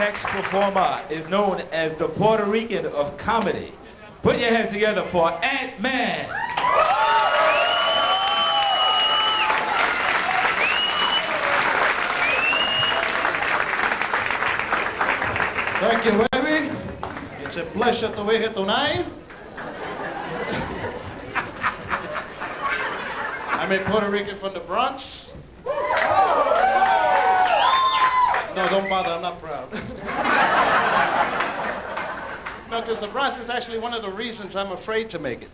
next performer is known as the Puerto Rican of comedy. Put your hands together for Antman. Thank you, baby. It's a pleasure to be here tonight. I'm a Puerto Rican from the Bronx. No, don't bother, I'm not proud. No, because the Bronx is actually one of the reasons I'm afraid to make it.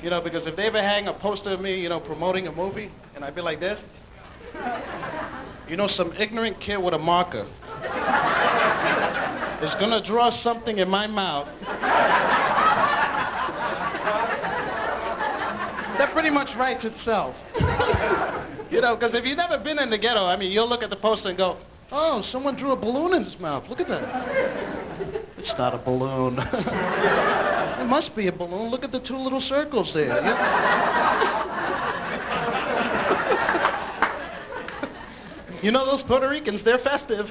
You know, because if they ever hang a poster of me, you know, promoting a movie, and I'd be like this, you know, some ignorant kid with a marker is gonna draw something in my mouth that pretty much writes itself. You know, because if you've never been in the ghetto, I mean, you'll look at the poster and go, oh, someone drew a balloon in his mouth. Look at that. It's not a balloon. It must be a balloon. Look at the two little circles there. Yeah. You know those Puerto Ricans, they're festive.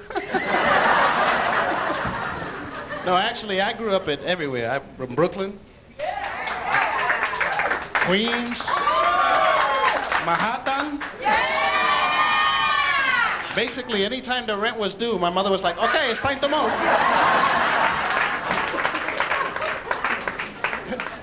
No, actually, I grew up everywhere. I'm from Brooklyn, Queens, Manhattan. Basically, anytime the rent was due, my mother was like, okay, it's time to move.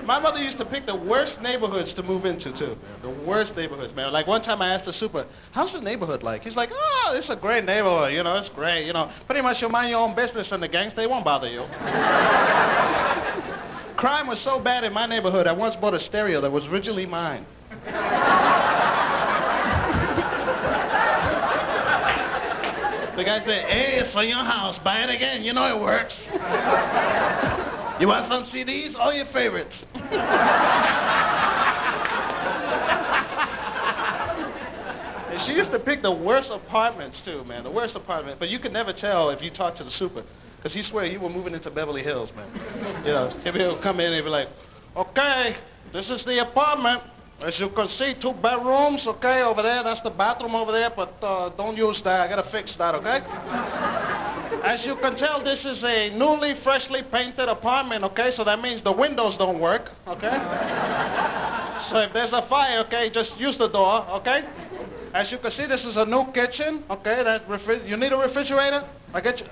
My mother used to pick the worst neighborhoods to move into, too. The worst neighborhoods, man. Like, one time I asked the super, how's the neighborhood like? He's like, oh, it's a great neighborhood, you know, it's great, you know. Pretty much you'll mind your own business and the gangs, they won't bother you. Crime was so bad in my neighborhood, I once bought a stereo that was originally mine. The guy said, hey, it's for your house, buy it again, you know it works. You want some CDs? All your favorites. And she used to pick the worst apartments, too, man, the worst apartment. But you could never tell if you talked to the super, because he swear you were moving into Beverly Hills, man. You know, he'll come in and be like, okay, this is the apartment. As you can see, 2 bedrooms, okay, over there. That's the bathroom over there, but don't use that. I gotta fix that, okay? As you can tell, this is a newly, freshly painted apartment, okay? So that means the windows don't work, okay? So if there's a fire, okay, just use the door, okay? As you can see, this is a new kitchen, okay? You need a refrigerator? I get you.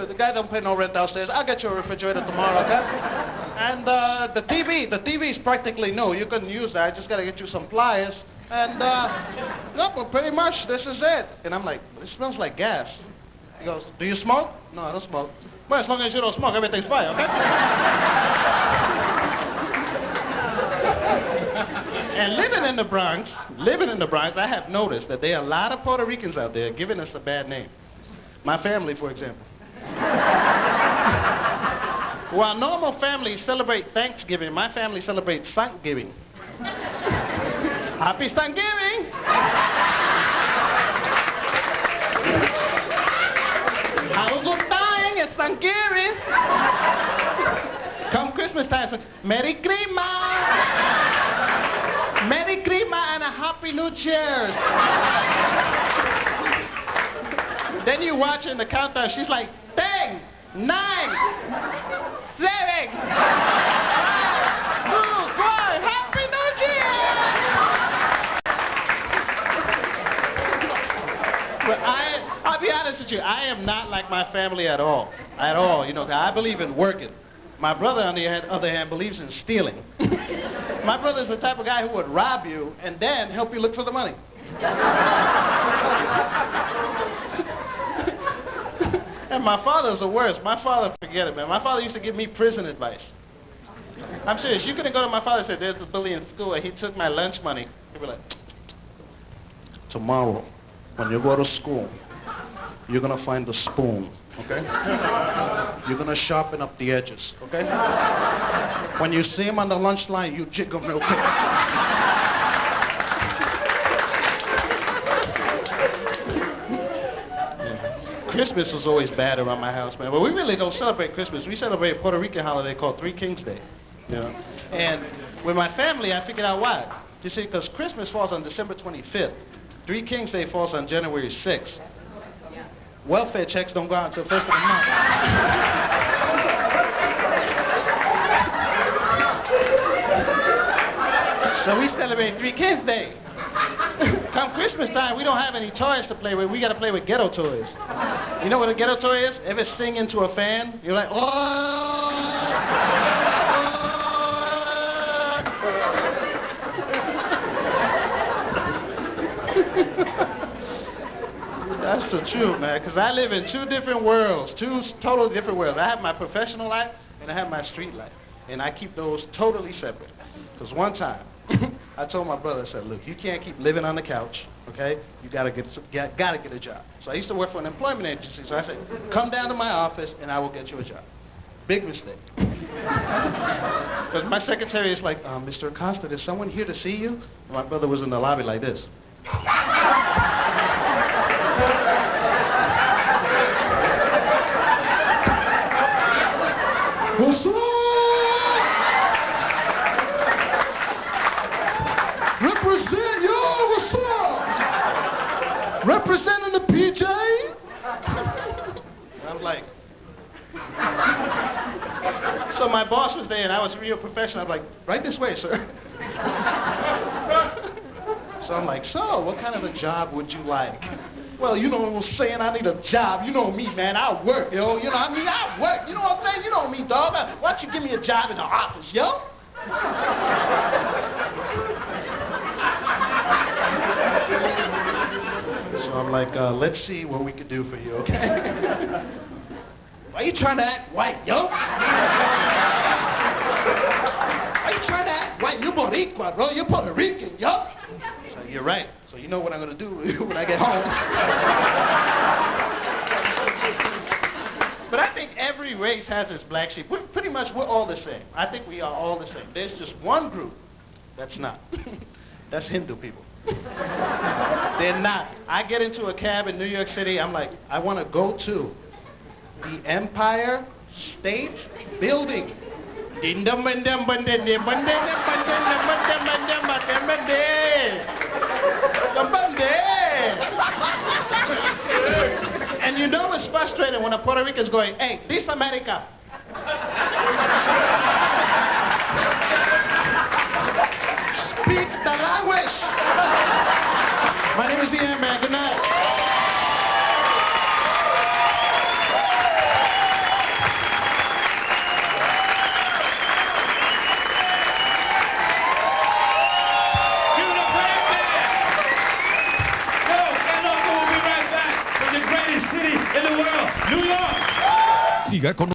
The guy don't pay no rent downstairs. I'll get you a refrigerator tomorrow, okay? And the TV is practically new. You can use that. I just gotta get you some pliers. And no, but pretty much this is it. And I'm like, it smells like gas. He goes, do you smoke? No, I don't smoke. Well, as long as you don't smoke, everything's fine, okay? And living in the Bronx, I have noticed that there are a lot of Puerto Ricans out there giving us a bad name. My family, for example. While normal families celebrate Thanksgiving, my family celebrates Thanksgiving. Happy Thanksgiving! How's it dying? It's Thanksgiving! Come Christmas time, Merry Christmas! Merry Christmas and a Happy New Year! Then you watch in the countdown, she's like, 10, 9, 7, 5, Happy New Year! But I'll be honest with you, I am not like my family at all. At all, you know, I believe in working. My brother, on the other hand, believes in stealing. My brother's the type of guy who would rob you and then help you look for the money. And my father's the worst. My father, forget it, man. My father used to give me prison advice. I'm serious. You couldn't go to my father and say, there's a bully in school, and he took my lunch money. He'd be like, tomorrow, when you go to school, you're going to find the spoon, okay? You're going to sharpen up the edges, okay? When you see him on the lunch line, you jig him real quick. Christmas was always bad around my house, man. But we really don't celebrate Christmas. We celebrate a Puerto Rican holiday called Three Kings Day. You know? And with my family, I figured out why. You see, because Christmas falls on December 25th. Three Kings Day falls on January 6th. welfare checks don't go out until first of the month. So we celebrate 3 Kids Day. Come Christmas time, we don't have any toys to play with. We got to play with ghetto toys. You know what a ghetto toy is? Ever sing into a fan? You're like, oh. That's the truth, man, because I live in 2 different worlds, 2 totally different worlds. I have my professional life and I have my street life, and I keep those totally separate. Because one time, I told my brother, I said, look, you can't keep living on the couch, okay? You gotta get a job. So I used to work for an employment agency, so I said, come down to my office and I will get you a job. Big mistake. Because my secretary is like, Mr. Acosta, there's someone here to see you? And my brother was in the lobby like this. What's up? Represent, yo, what's up? Representing the PJ? I'm like, so my boss was there and I was real professional. I'm like, right this way, sir. So I'm like, so what kind of a job would you like? Well, you know what I'm saying, I need a job. You know me, man, I work, yo. You know what I mean? I work. You know what I'm saying? You know me, dog. Why don't you give me a job in the office, yo? So I'm like, let's see what we can do for you, okay? Why you trying to act white, yo? Why you trying to act white? You're Boricua, bro. You're Puerto Rican, yo. So you're right. So you know what I'm going to do when I get home. But I think every race has its black sheep. Pretty much we're all the same. I think we are all the same. There's just one group that's not. That's Hindu people. They're not. I get into a cab in New York City. I'm like, I want to go to the Empire State Building. And you know it's frustrating when a Puerto Rican's going, hey, this America. Speak the language. My name is the Antman. Good night. Siga con